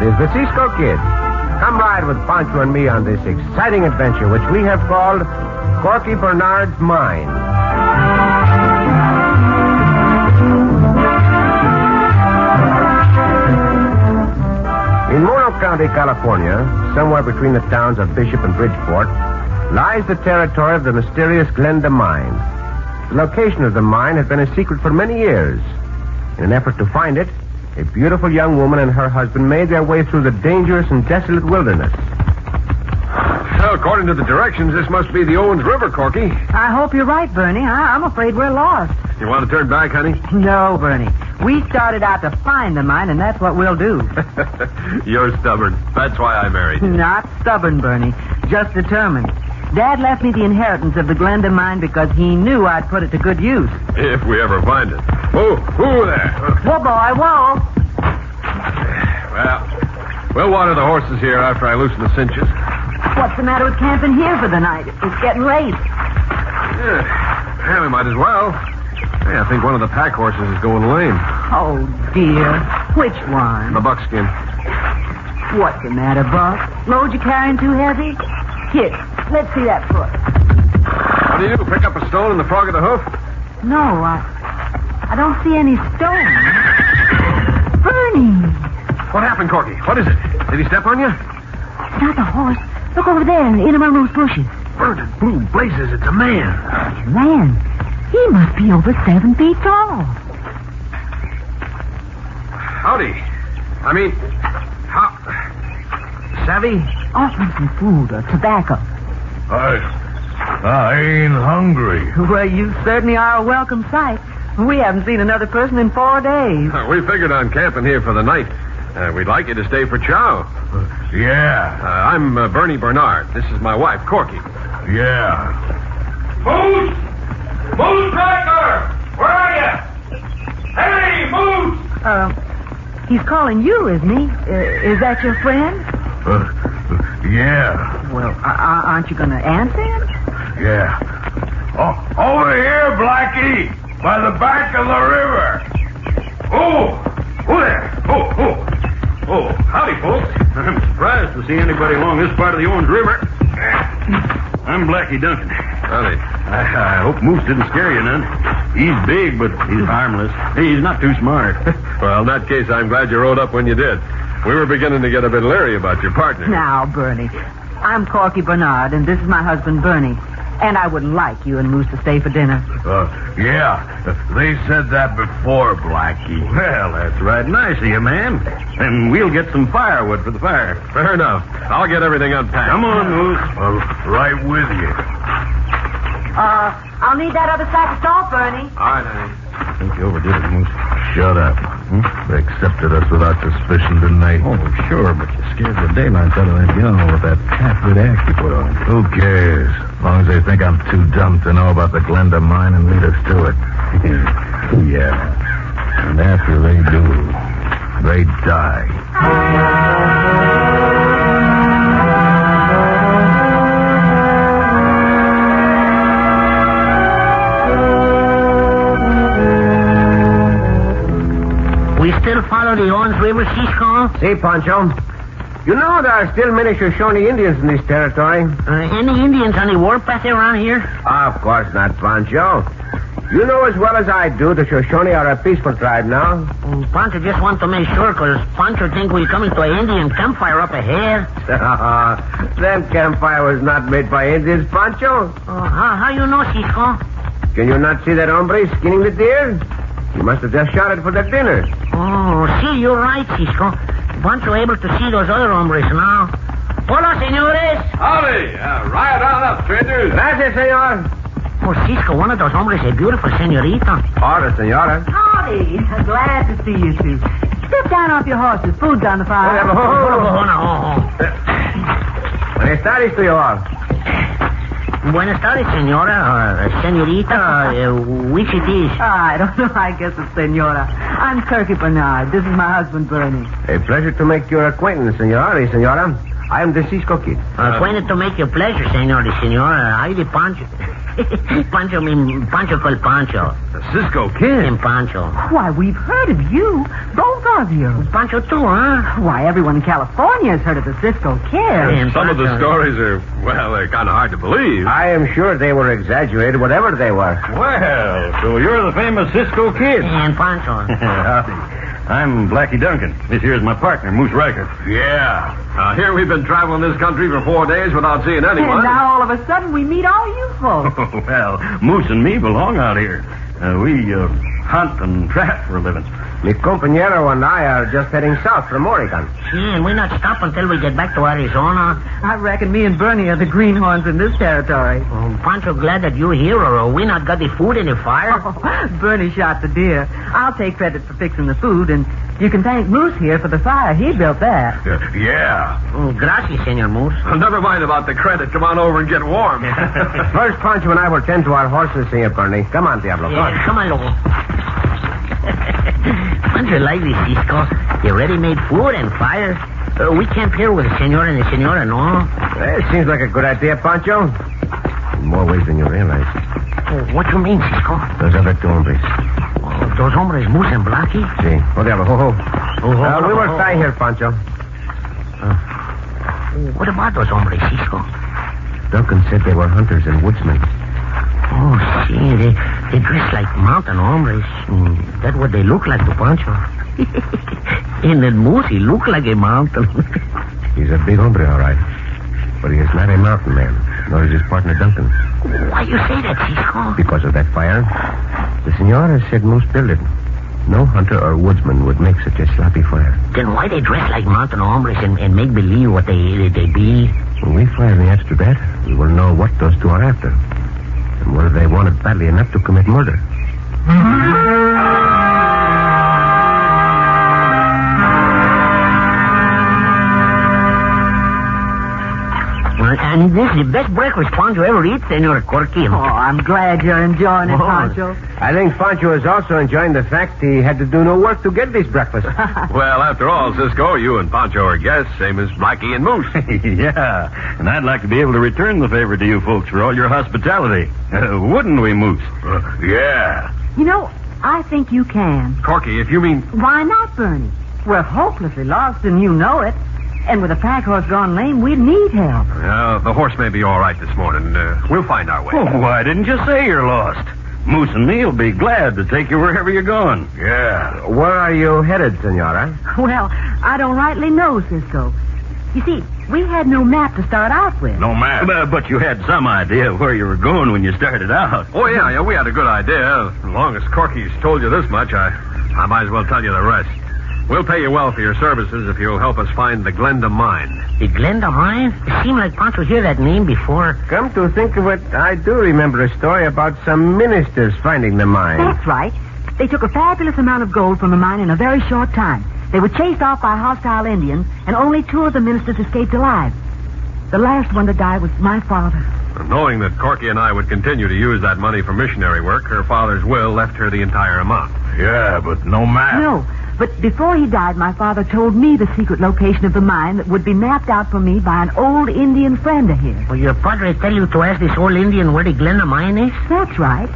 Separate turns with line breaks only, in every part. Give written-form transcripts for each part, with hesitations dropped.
is the Cisco Kid. Come ride with Pancho and me on this exciting adventure, which we have called Corky Bernard's Mine. In Mono County, California, somewhere between the towns of Bishop and Bridgeport, lies the territory of the mysterious Glenda Mine. The location of the mine had been a secret for many years. In an effort to find it, a beautiful young woman and her husband made their way through the dangerous and desolate wilderness.
Well, according to the directions, this must be the Owens River, Corky.
I hope you're right, Bernie. I'm afraid we're lost.
You want to turn back, honey?
No, Bernie. We started out to find the mine, and that's what we'll do.
You're stubborn. That's why I married you.
Not stubborn, Bernie. Just determined. Dad left me the inheritance of the Glenda mine because he knew I'd put it to good use.
If we ever find it. Whoa there.
Whoa, boy, whoa.
Well, we'll water the horses here after I loosen the cinches.
What's the matter with camping here for the night? It's getting late.
Yeah, we might as well. Hey, I think one of the pack horses is going lame.
Oh, dear. Which one?
The buckskin.
What's the matter, Buck? Load you carrying too heavy? Here, let's see that foot.
What do you do, pick up a stone in the frog of the hoof?
No, I don't see any stone. Bernie!
What happened, Corky? What is it? Did he step on you?
It's not the horse. Look over there, in among those bushes.
Burning blue blazes, it's a man.
Man, he must be over 7 feet tall.
Howdy. I mean, how... Savvy?
Offering some food or tobacco.
I ain't hungry.
Well, you certainly are a welcome sight. We haven't seen another person in 4 days.
We figured on camping here for the night. We'd like you to stay for chow.
Yeah.
I'm Bernie Bernard. This is my wife, Corky.
Yeah.
Moose! Moose Cracker! Where are you? Hey, Moose!
He's calling you, isn't he? Is that your friend?
Yeah.
Well, aren't you going to answer him?
Yeah. Oh, over here, Blackie. By the bank of the river.
Oh there. Oh, howdy, folks. I'm surprised to see anybody along this part of the Owens River. I'm Blackie Duncan.
Howdy.
I hope Moose didn't scare you none. He's big, but he's harmless. He's not too smart.
Well, in that case, I'm glad you rode up when you did. We were beginning to get a bit leery about your partner.
Now, Bernie, I'm Corky Bernard, and this is my husband, Bernie. And I wouldn't like you and Moose to stay for dinner.
Yeah. They said that before, Blackie.
Well, that's right nice of you, man. And we'll get some firewood for the fire.
Fair enough. I'll get everything unpacked.
Come on, Moose.
Right with you.
I'll need that other sack of salt, Bernie.
All right, honey.
I think you overdid it, Moose.
Shut up. They accepted us without suspicion, didn't they?
Oh, sure, but you scared the daylights out of that gun with that half-wit act you put on.
Who cares? As long as they think I'm too dumb to know about the Glenda mine and lead us to it.
Yeah. And after they do,
They die.
We still follow the Owens River, Cisco?
See, Pancho, you know there are still many Shoshone Indians in this territory.
Any Indians on the warpath around here?
Of course not, Pancho. You know as well as I do the Shoshone are a peaceful tribe now.
Pancho just want to make sure, because Pancho think we're coming to an Indian campfire up ahead.
That campfire was not made by Indians, Pancho.
How you know, Cisco?
Can you not see that hombre skinning the deer? He must have just shot it for their dinner.
Oh, see, you're right, Cisco. Pancho able to see those other hombres now. Hola, senores.
Howdy. Riot on up, strangers.
Gracias, senor.
Oh, Cisco, one of those hombres is a beautiful senorita.
Hola, senora.
Howdy. Glad to see you two. Step down off your horses. Food's on the fire.
Buenas tardes to you all.
Buenas tardes, senora, senorita, which it is?
I don't know. I guess it's senora. I'm Corky Bernard. This is my husband, Bernie.
A pleasure to make your acquaintance, senora. I am the Cisco Kid.
Acquainted to make your pleasure, senora. Heidi Pancho. Pancho called Pancho.
The Cisco Kid.
And Pancho.
Why, we've heard of you. Both of you.
Pancho too, huh?
Why, everyone in California has heard of the Cisco Kid.
And
Some of the
Pancho.
stories are, well, they're kind of hard to believe.
I am sure they were exaggerated, whatever they were.
Well, so you're the famous Cisco Kid.
And Pancho.
Howdy. I'm Blackie Duncan. This here's my partner, Moose Riker.
Yeah. Here we've been traveling this country for 4 days without seeing
And
anyone.
now all of a sudden we meet all you folks.
Well, Moose and me belong out here. We hunt and trap for a living.
Mi compañero and I are just heading south from Oregon.
Yeah, and we not stop until we get back to Arizona.
I reckon me and Bernie are the greenhorns in this territory.
Pancho, glad that you're here, or we not got the food in the fire.
Bernie shot the deer. I'll take credit for fixing the food, and you can thank Moose here for the fire. He built that.
Yeah.
Gracias, Senor Moose.
Never mind about the credit. Come on over and get warm.
First, Pancho and I will tend to our horses, Senor Bernie. Come on, Diablo. Come on.
Come on, loco. Pancho like this, Cisco. The ready-made food and fire. We camp here with the senor and the senora, no?
It seems like a good idea, Pancho. In more ways than you realize.
What you mean, Cisco?
Those other two hombres.
Those hombres, Moose and Blackie?
See. Oh, Diablo. Ho, ho. We will stay here, Pancho.
What about those hombres, Cisco?
Duncan said they were hunters and woodsmen.
Oh, see, they dress like mountain hombres. That's what they look like to Pancho. And then Moose, he look like a mountain.
He's a big hombre, all right. But he is not a mountain man, nor is his partner Duncan.
Why you say that, Cisco?
Because of that fire, the senora said Moose built it. No hunter or woodsman would make such a sloppy fire.
Then why they dress like mountain hombres and make believe what they be?
When we finally answer that, we will know what those two are after. And whether they want it badly enough to commit murder.
And this is the best breakfast Pancho ever eats, Senor Corky.
Oh, I'm glad you're enjoying it, Pancho.
I think Pancho is also enjoying the fact he had to do no work to get this breakfast.
Well, after all, Cisco, you and Pancho are guests, same as Blackie and Moose.
Yeah, and I'd like to be able to return the favor to you folks for all your hospitality. Wouldn't we, Moose?
Yeah.
You know, I think you can.
Corky, if you mean...
Why not, Bernie? We're hopelessly lost, and you know it. And with a pack horse gone lame, we need help.
The horse may be all right this morning. We'll find our way.
Oh, why didn't you say you're lost? Moose and me will be glad to take you wherever you're going.
Yeah.
Where are you headed, senora?
Well, I don't rightly know, Cisco. You see, we had no map to start out with.
No matter. But you had some idea where you were going when you started out.
Oh, yeah, we had a good idea. As long as Corky's told you this much, I might as well tell you the rest. We'll pay you well for your services if you'll help us find the Glenda Mine.
The Glenda Mine? It seemed like Pancho heard that name before.
Come to think of it, I do remember a story about some ministers finding the mine.
That's right. They took a fabulous amount of gold from the mine in a very short time. They were chased off by hostile Indians, and only 2 of the ministers escaped alive. The last one to die was my father.
Knowing that Corky and I would continue to use that money for missionary work, her father's will left her the entire amount.
Yeah, but no map.
No, but before he died, my father told me the secret location of the mine that would be mapped out for me by an old Indian friend of his.
Well, your padre tell you to ask this old Indian where the Glenda Mine is?
That's right.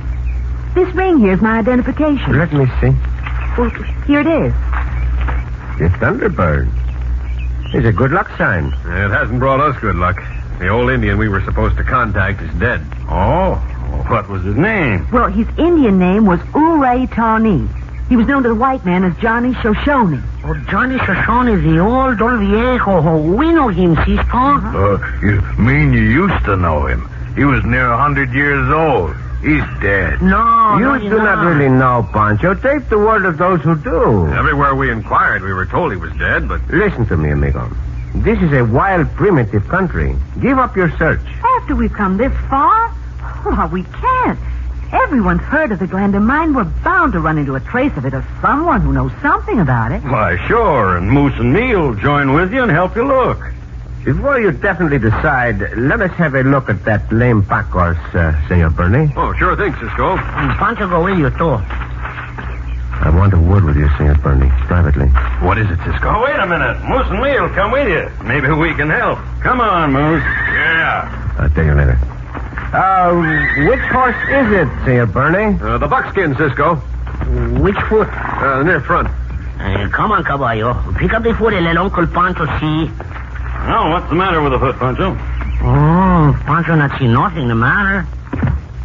This ring here's my identification.
Let me see.
Well, here it is.
The Thunderbird. It's a good luck sign.
It hasn't brought us good luck. The old Indian we were supposed to contact is dead.
Oh, what was his name?
Well, his Indian name was Ure Tawney. He was known to the white man as Johnny Shoshone.
Oh, Johnny Shoshone, the old viejo. We know him, Cisco.
You mean you used to know him? He was near 100 years old. He's dead.
No,
You do not really know, Pancho. Take the word of those who do.
Everywhere we inquired, we were told he was dead, but...
Listen to me, amigo. This is a wild, primitive country. Give up your search.
After we've come this far? Well, we can't. Everyone's heard of the Glenda Mine. We're bound to run into a trace of it or someone who knows something about it.
Why, sure, and Moose and me will join with you and help you look.
Before you definitely decide, let us have a look at that lame pack horse, Senor Bernie.
Oh, sure thing, Cisco.
Pancho go with you, too.
I want a word with you, Senor Bernie, privately.
What is it, Cisco?
Oh, wait a minute. Moose and me will come with you. Maybe we can help. Come on, Moose.
Yeah.
I'll tell you later. Which horse is it, Senor Bernie?
The buckskin, Cisco.
Which foot?
Near front.
Come on, caballo. Pick up the foot and let Uncle Pancho see.
Oh, what's the matter with the foot, Pancho?
Oh, Pancho not see nothing the matter.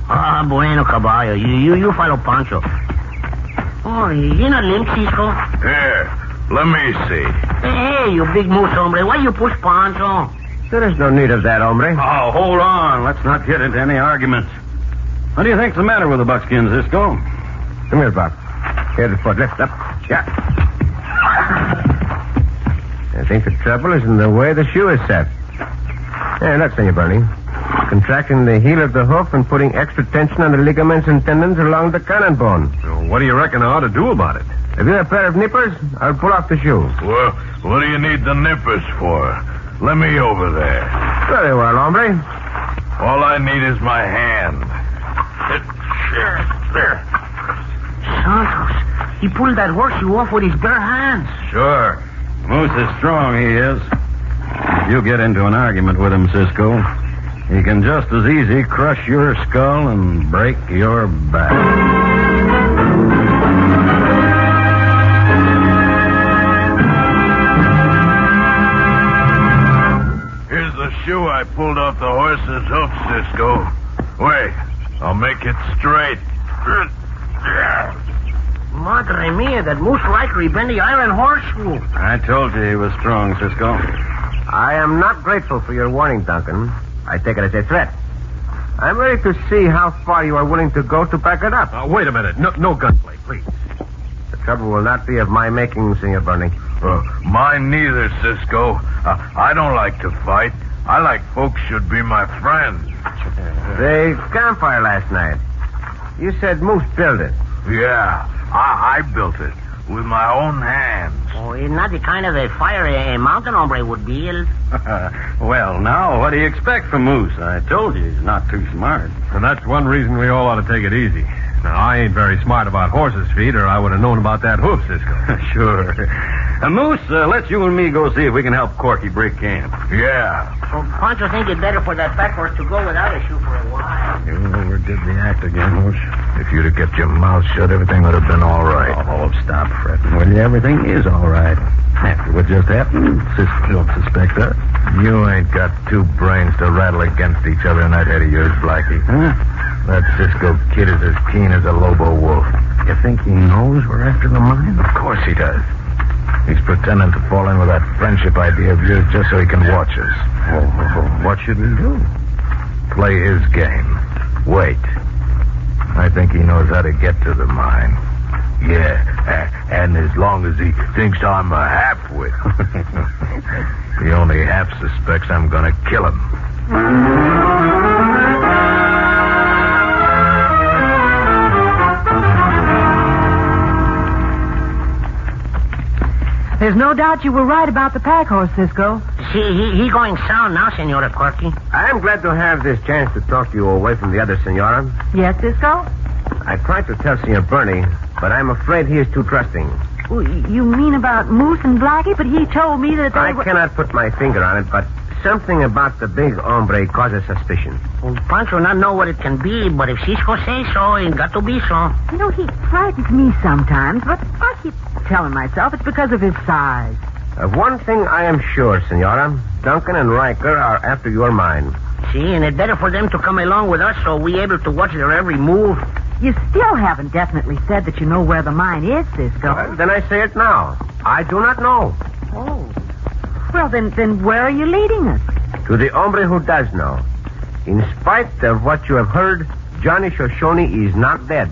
Ah, bueno, caballo. You follow Pancho. Oh, you not limp, Cisco?
Here, let me see.
Hey, you big moose hombre. Why you push Pancho?
There is no need of that, hombre.
Oh, hold on. Let's not get into any arguments. What do you think's the matter with the buckskin, Cisco?
Come here, Buck. Here's the foot. Lift up. Yeah. I think the trouble is in the way the shoe is set. Hey, look, Senor Bernie. Contracting the heel of the hoof and putting extra tension on the ligaments and tendons along the cannon bone.
Well, what do you reckon I ought to do about it?
If you have a pair of nippers, I'll pull off the shoe.
Well, what do you need the nippers for? Let me over there.
Very well, hombre.
All I need is my hand. There.
Santos, he pulled that horseshoe off with his bare hands.
Sure. Moose is strong, he is. If you get into an argument with him, Cisco, he can just as easy crush your skull and break your back.
Here's the shoe I pulled off the horse's hoof, Cisco. Wait, I'll make it straight.
Madre mia, that moose likely been the iron horseshoe.
I told you he was strong, Cisco.
I am not grateful for your warning, Duncan. I take it as a threat. I'm ready to see how far you are willing to go to back it up.
Wait a minute. No gunplay, please.
The trouble will not be of my making, Senor Bernie.
Mine neither, Cisco. I don't like to fight. I like folks should be my friends.
The campfire last night. You said Moose built it.
Yeah, I built it with my own hands.
Oh, it's not the kind of a fire a mountain hombre would build.
Well, now, what do you expect from Moose? I told you he's not too smart.
And that's one reason we all ought to take it easy. Now, I ain't very smart about horses' feet, or I would have known about that hoof, Cisco.
Sure. Moose, let's you and me go see if we can help Corky break camp.
Yeah.
So Pancho think it better for that back horse to go without a shoe for a while.
You overdid the act again, Moose.
If you'd have kept your mouth shut, everything would have been all right.
Oh, stop fretting. Well, everything is all right. After what just happened, Cisco don't suspect us.
You ain't got two brains to rattle against each other in that head of yours, Blackie.
Huh?
That Cisco Kid is as keen as a Lobo wolf.
You think he knows we're after the mine?
Of course he does. He's pretending to fall in with that friendship idea of yours just so he can watch us.
Oh, what should we do?
Play his game. Wait. I think he knows how to get to the mine. Yeah, and as long as he thinks I'm a half-wit, he only half suspects I'm going to kill him.
There's no doubt you were right about the pack horse, Cisco.
See, he going sound now, Senora Corky.
I'm glad to have this chance to talk to you away from the other senora.
Yes, Cisco?
I tried to tell Senor Bernie, but I'm afraid he is too trusting.
Oh, you mean about Moose and Blackie? But he told me that they
I cannot put my finger on it, but something about the big hombre causes suspicion.
Well, Pancho not know what it can be, but if Cisco say so, it got to be so.
You know, he frightens me sometimes, but I keep telling myself it's because of his size.
Of one thing I am sure, Senora. Duncan and Riker are after your mine.
See, and it's better for them to come along with us so we able to watch their every move.
You still haven't definitely said that you know where the mine is, Cisco.
Well, then I say it now. I do not know.
Oh. Well, then where are you leading us?
To the hombre who does know. In spite of what you have heard, Johnny Shoshone is not dead.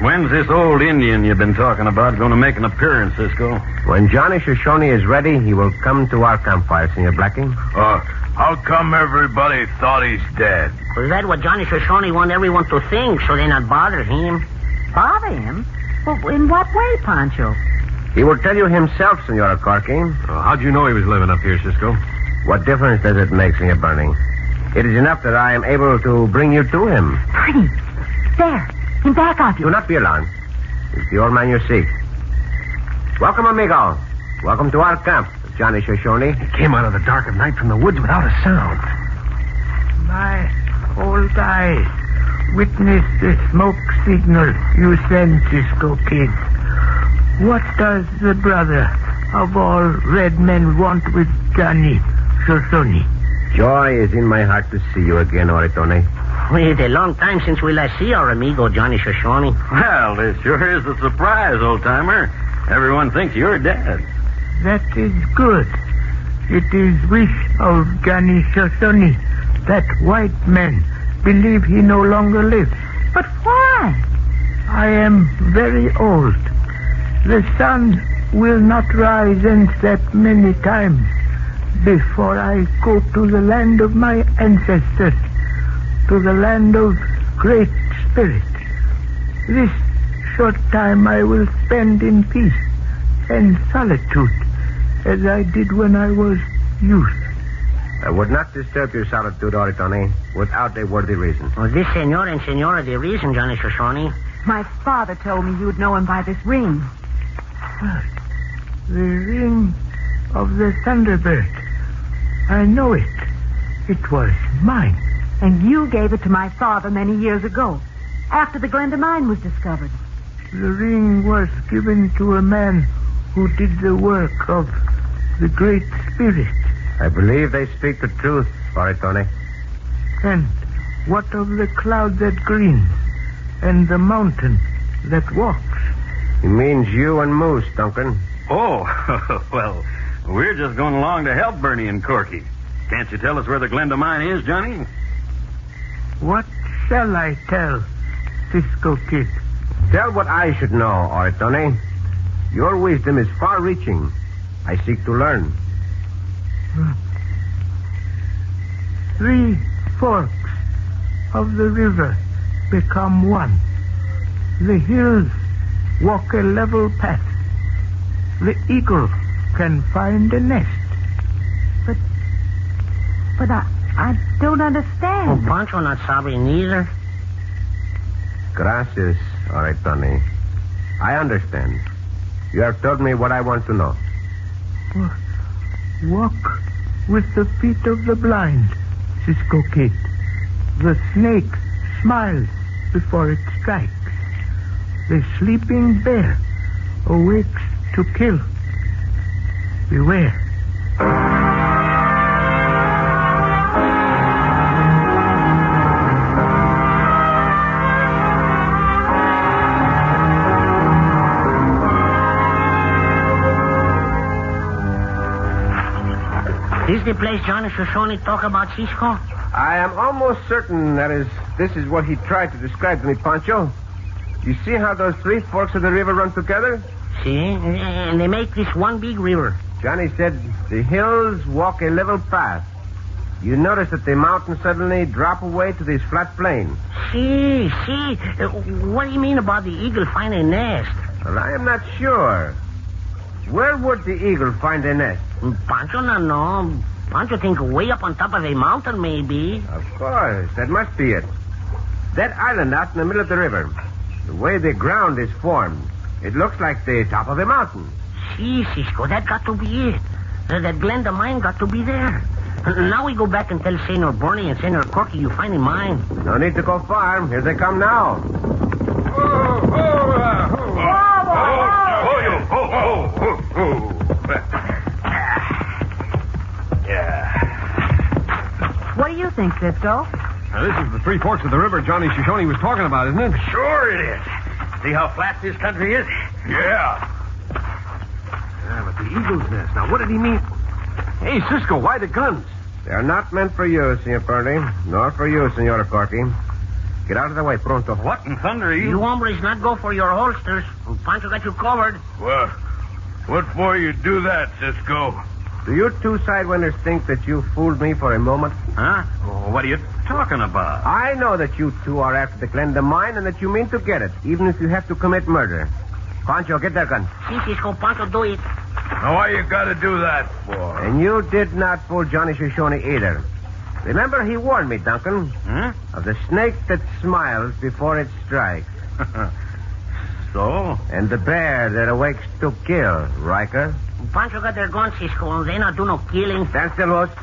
When's this old Indian you've been talking about going to make an appearance, Cisco?
When Johnny Shoshone is ready, he will come to our campfire, Senor Blackie.
How come everybody thought he's dead?
Was that what Johnny Shoshone want everyone to think so they not bother him?
Bother him? Well, in what way, Pancho?
He will tell you himself, Senora Corky.
How'd you know he was living up here, Cisco?
What difference does it make, Senor Bernie? It is enough that I am able to bring you to him.
Pretty. There. In back of you.
Do not be alarmed. It's the old man you seek. Welcome, amigo. Welcome to our camp, Johnny Shoshone.
He came out of the dark of night from the woods without a sound.
My old eyes witnessed the smoke signal you sent, Cisco Kid. What does the brother of all red men want with Johnny Shoshone?
Joy is in my heart to see you again, Oritone.
It's a long time since we last see our amigo Johnny Shoshone.
Well, it sure is a surprise, old-timer. Everyone thinks you're dead.
That is good. It is wish of Johnny Shoshone that white men believe he no longer lives.
But why?
I am very old. The sun will not rise and set many times before I go to the land of my ancestors, to the land of Great Spirit. This short time I will spend in peace and solitude, as I did when I was youth.
I would not disturb your solitude, Oritone, without a worthy reason.
Well, this senor and senora the reason, Johnny Shoshone.
My father told me you would know him by this ring.
The ring of the Thunderbird. I know it. It was mine.
And you gave it to my father many years ago, after the Glenda mine was discovered.
The ring was given to a man who did the work of the Great Spirit.
I believe they speak the truth, Oritone.
And what of the cloud that grins and the mountain that walks?
It means you and Moose, Duncan.
Oh, well, we're just going along to help Bernie and Corky. Can't you tell us where the Glenda mine is, Johnny?
What shall I tell, Cisco Kid?
Tell what I should know, Oritone. Your wisdom is far-reaching. I seek to learn.
3 forks of the river become one. The hills walk a level path. The eagle can find a nest.
But I don't understand.
Oh, Pancho not sabe neither.
Gracias, Oritone. I understand. You have told me what I want to know.
Walk with the feet of the blind, Cisco Kid. The snake smiles before it strikes. The sleeping bear awakes to kill. Beware.
This the place Johnny Shoshone talk about, Cisco?
I am almost certain this is what he tried to describe to me, Pancho. You see how those 3 forks of the river run together?
See? And they make this one big river.
Johnny said the hills walk a level path. You notice that the mountains suddenly drop away to this flat plain.
See. What do you mean about the eagle find a nest?
Well, I am not sure. Where would the eagle find a nest?
Pancho no know. Pancho think way up on top of a mountain, maybe.
Of course. That must be it. That island out in the middle of the river. The way the ground is formed, it looks like the top of a mountain.
See, Cisco, that got to be it. That Glenda mine got to be there. Now we go back and tell Senor Bernie and Senor Corky you find a mine.
No need to go far. Here they come now.
What do you think, Cisco?
Now, this is the 3 forks of the river Johnny Shoshone was talking about, isn't it?
Sure it is. See how flat this country is? Yeah.
Yeah, but the eagle's nest. Now, what did he mean? Hey, Cisco, why the guns?
They're not meant for you, Senor Bernie, nor for you, Senora Corky. Get out of the way, pronto.
What in thunder are you?
You hombres not go for your holsters. Pancho got you covered.
Well, what for you do that, Cisco?
Do you 2 sidewinders think that you fooled me for a moment?
Huh? What are you talking about?
I know that you 2 are after the Glenda mine and that you mean to get it, even if you have to commit murder. Pancho, get that gun.
See, Cisco, Pancho do it.
Now, why you gotta do that for?
And you did not fool Johnny Shoshone either. Remember, he warned me, Duncan,
Huh?
of the snake that smiles before it strikes.
So?
And the bear that awakes to kill, Riker.
Pancho got their guns, Cisco. They not do no killing.
That's the most.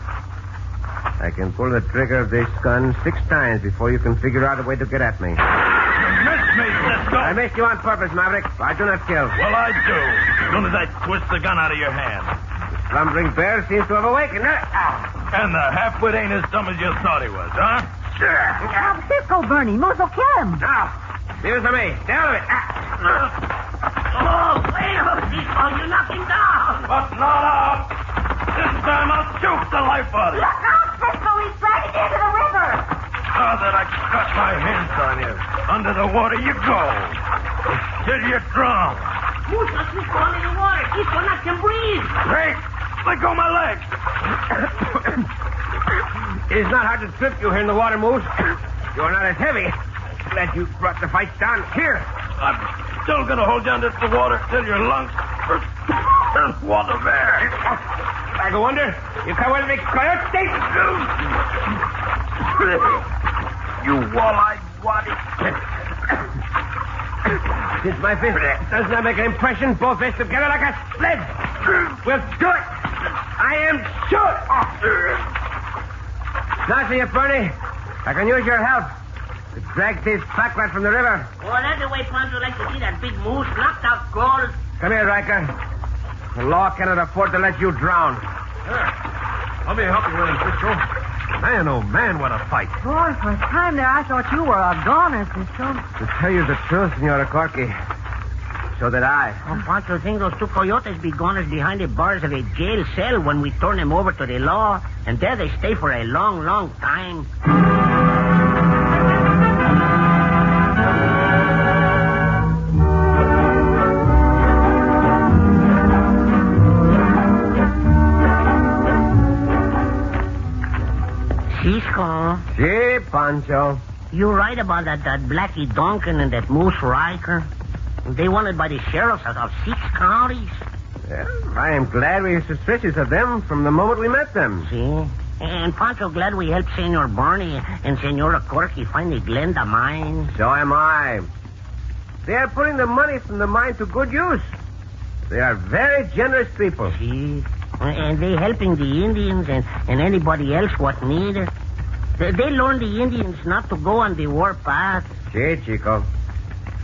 I can pull the trigger of this gun 6 times before you can figure out a way to get at me.
You missed me, Cisco.
I missed you on purpose, Maverick. I do not kill.
Well, I do. As soon as I twist the gun out of your hand.
The slumbering bear seems to have awakened.
And the half-wit ain't as dumb as you thought he was, huh?
Cisco, Bernie. Moose will kill him.
Now, leave it to me. Stay out of it.
Oh, wait, Cisco. You knocked him down.
But not out. This time I'll choke the life out of you.
Look out, Cisco. He's dragging you into the river.
Now that I got my hands on you, under the water you go. Till you drown.
Moose, Cisco under the water. Cisco not can breathe.
Hey, let go my legs.
It is not hard to trip you here in the water, Moose. You are not as heavy. Glad you brought the fight down here.
I'm still going to hold you under the water till your lungs turn water bear.
I go under. You come with me, coyote.
You walleye waddy.
Since my fist does not make an impression, both fists together like a sled. We'll do it. I am sure. Now see you, Bernie. I can use your help to drag this fat rat from the river.
Oh, that's the way Pancho likes to see that big moose knocked out cold.
Come here, Riker. The law cannot afford to let you drown.
Let me help you with him, Cisco. Man, oh, man, what a fight.
Boy, for a time there, I thought you were a goner, Cisco.
To tell you the truth, Senora Corky, so that I.
Oh, Pancho thinks those 2 coyotes be goners behind the bars of a jail cell when we turn them over to the law, and there they stay for a long, long time. Cisco,
Si, Pancho.
you're right about that Blackie Duncan and that Moose Riker. They wanted by the sheriffs of 6 counties.
Well, I am glad we were suspicious of them from the moment we met them.
See? And Pancho glad we helped Senor Bernie and Senora Corky find the Glenda mine.
So am I. They are putting the money from the mine to good use. They are very generous people.
See? And they helping the Indians and anybody else what need it. They learned the Indians not to go on the war path.
Si, Chico.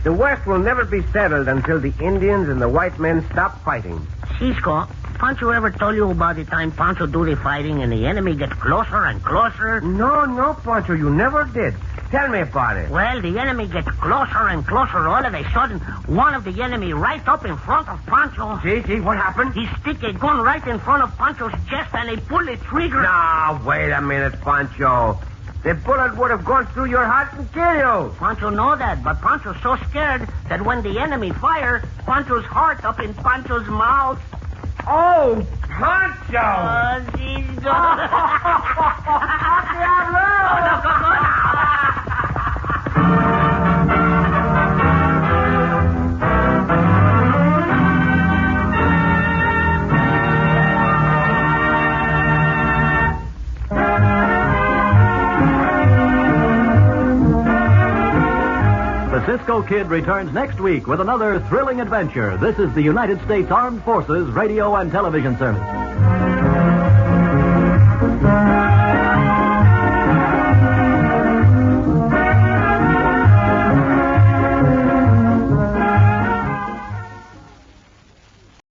The West will never be settled until the Indians and the white men stop fighting.
Cisco, Pancho ever told you about the time Pancho do the fighting and the enemy get closer and closer?
No, Pancho, you never did. Tell me about it.
Well, the enemy gets closer and closer. All of a sudden, one of the enemy right up in front of Pancho.
See, what happened?
He stick a gun right in front of Pancho's chest and he pull the trigger.
Now, wait a minute, Pancho. The bullet would have gone through your heart and killed you.
Pancho know that, but Pancho's so scared that when the enemy fire, Pancho's heart up in Pancho's mouth.
Oh, Pancho!
Oh, Cisco.
The Cisco Kid returns next week with another thrilling adventure. This is the United States Armed Forces Radio and Television Service.